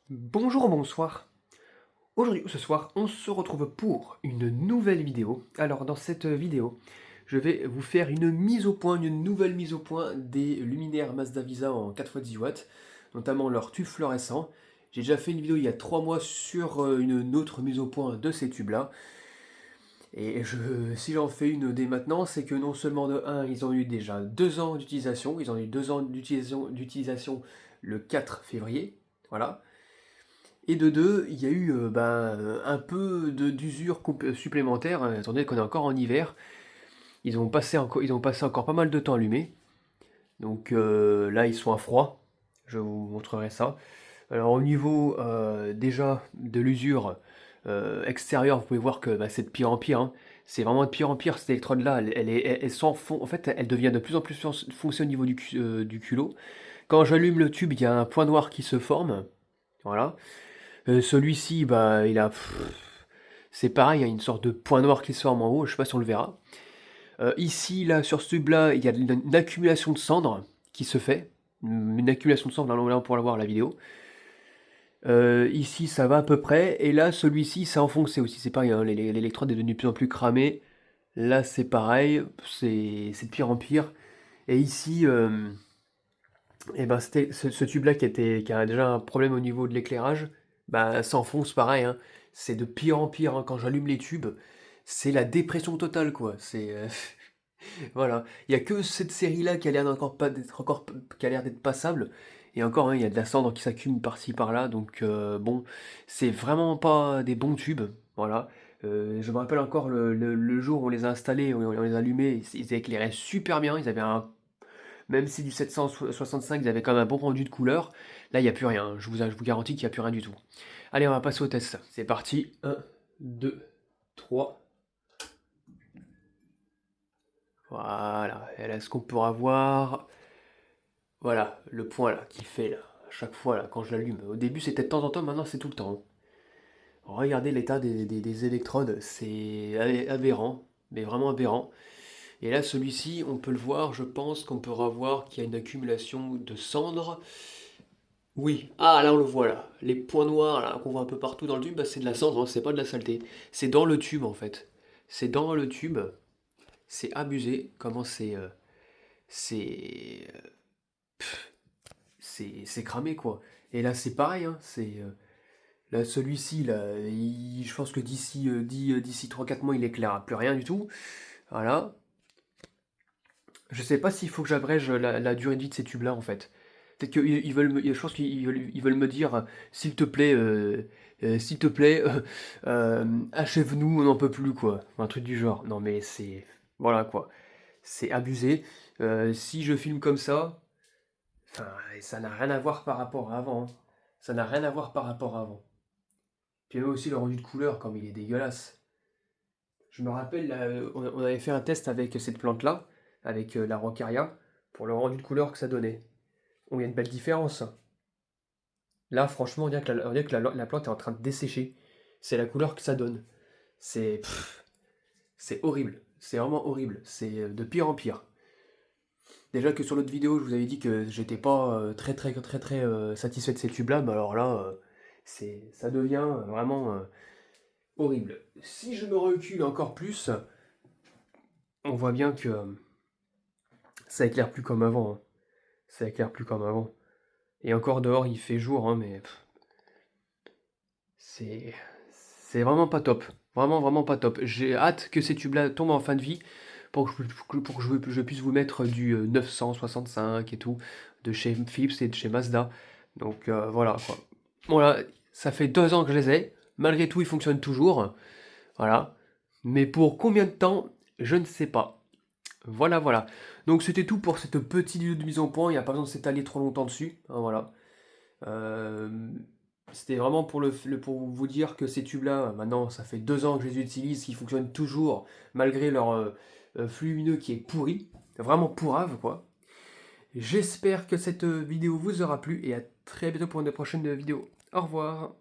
Bonjour, bonsoir. Aujourd'hui ou ce soir, on se retrouve pour une nouvelle vidéo. Alors dans cette vidéo, je vais vous faire une mise au point, une nouvelle mise au point des luminaires Mazda Visa en 4x10 watts, notamment leur tube fluorescent. J'ai déjà fait une vidéo il y a 3 mois sur une autre mise au point de ces tubes-là. Et si j'en fais une dès maintenant, c'est que non seulement de 1, ils ont eu déjà 2 ans d'utilisation, ils ont eu 2 ans d'utilisation le 4 février, voilà. Et de deux, il y a eu un peu d'usure supplémentaire, étant donné qu'on est encore en hiver. Ils ont passé encore pas mal de temps allumés. Donc là, ils sont à froid. Je vous montrerai ça. Alors au niveau déjà de l'usure extérieure, vous pouvez voir que c'est de pire en pire, hein. C'est vraiment de pire en pire, cette électrode-là. Elle s'enfonce. En fait, elle devient de plus en plus foncée au niveau du culot. Quand j'allume le tube, il y a un point noir qui se forme. Voilà. Celui-ci, c'est pareil, il y a une sorte de point noir qui se forme en haut, je sais pas si on le verra. Ici, là, sur ce tube-là, il y a une accumulation de cendres qui se fait. Une accumulation de cendres, là on pourra la voir la vidéo. Ici, ça va à peu près. Et là, celui-ci, c'est enfoncé aussi. C'est pareil, hein, l'électrode est devenue de plus en plus cramée. Là, c'est pareil, c'est de pire en pire. Et ici, c'était ce tube-là qui a déjà un problème au niveau de l'éclairage, bah, s'enfonce pareil, hein. C'est de pire en pire, hein. Quand j'allume les tubes, c'est la dépression totale, quoi. Voilà. Il y a que cette série-là qui a l'air d'encore pas d'être encore qui a l'air d'être passable. Et encore, hein, il y a de la cendre qui s'accumule par-ci par-là, donc bon, c'est vraiment pas des bons tubes, voilà. Je me rappelle encore le jour où on les a installés, où on les a allumés, ils éclairaient super bien, ils avaient un même si du 765, ils avaient quand même un bon rendu de couleur, là, il n'y a plus rien. Je vous garantis qu'il n'y a plus rien du tout. Allez, on va passer au test. C'est parti. Un, 2, 3. Voilà. Et là, ce qu'on pourra voir. Voilà, le point là, qui fait là. À chaque fois là, quand je l'allume. Au début, c'était de temps en temps, maintenant, c'est tout le temps. Regardez l'état des électrodes. C'est aberrant. Mais vraiment aberrant. Et là, celui-ci, on peut le voir, je pense qu'on pourra voir qu'il y a une accumulation de cendres. Oui, ah là on le voit là, les points noirs là qu'on voit un peu partout dans le tube, c'est de la cendre, hein, c'est pas de la saleté. C'est dans le tube en fait. C'est dans le tube, c'est abusé comment c'est c'est cramé quoi. Et là c'est pareil, hein, là celui-ci là, je pense que d'ici 3-4 mois il éclairera plus rien du tout. Voilà. Je sais pas s'il faut que j'abrège la durée de vie de ces tubes-là, en fait. Peut-être qu'ils veulent je pense qu'ils veulent me dire, s'il te plaît, achève-nous, on n'en peut plus, quoi. Un truc du genre. Non, mais voilà, quoi. C'est abusé. Si je filme comme ça, enfin, ça n'a rien à voir par rapport à avant, hein. Ça n'a rien à voir par rapport à avant. Puis même aussi le rendu de couleur, comme il est dégueulasse. Je me rappelle, là, on avait fait un test avec cette plante-là, avec la Roccaria, pour le rendu de couleur que ça donnait. Oh, il y a une belle différence. Là, franchement, on dirait que la plante est en train de dessécher. C'est la couleur que ça donne. C'est horrible. C'est vraiment horrible. C'est de pire en pire. Déjà que sur l'autre vidéo, je vous avais dit que j'étais pas très satisfait de ces tubes-là, mais alors là, ça devient vraiment horrible. Si je me recule encore plus, on voit bien que ça éclaire plus comme avant, hein. Ça éclaire plus comme avant. Et encore dehors, il fait jour, hein, mais c'est c'est vraiment pas top. Vraiment, vraiment pas top. J'ai hâte que ces tubes-là tombent en fin de vie pour que je puisse vous mettre du 965 et tout, de chez Philips et de chez Mazda. Donc voilà quoi. Voilà, ça fait 2 ans que je les ai. Malgré tout, ils fonctionnent toujours. Voilà. Mais pour combien de temps, je ne sais pas. Voilà, voilà. Donc c'était tout pour cette petite vidéo de mise au point. Il n'y a pas besoin de s'étaler trop longtemps dessus, hein, voilà. Euh, C'était vraiment pour vous dire que ces tubes-là, maintenant, ça fait 2 ans que je les utilise, ils fonctionnent toujours, malgré leur flux lumineux qui est pourri, vraiment pourrave, quoi. J'espère que cette vidéo vous aura plu, et à très bientôt pour une prochaine vidéo. Au revoir.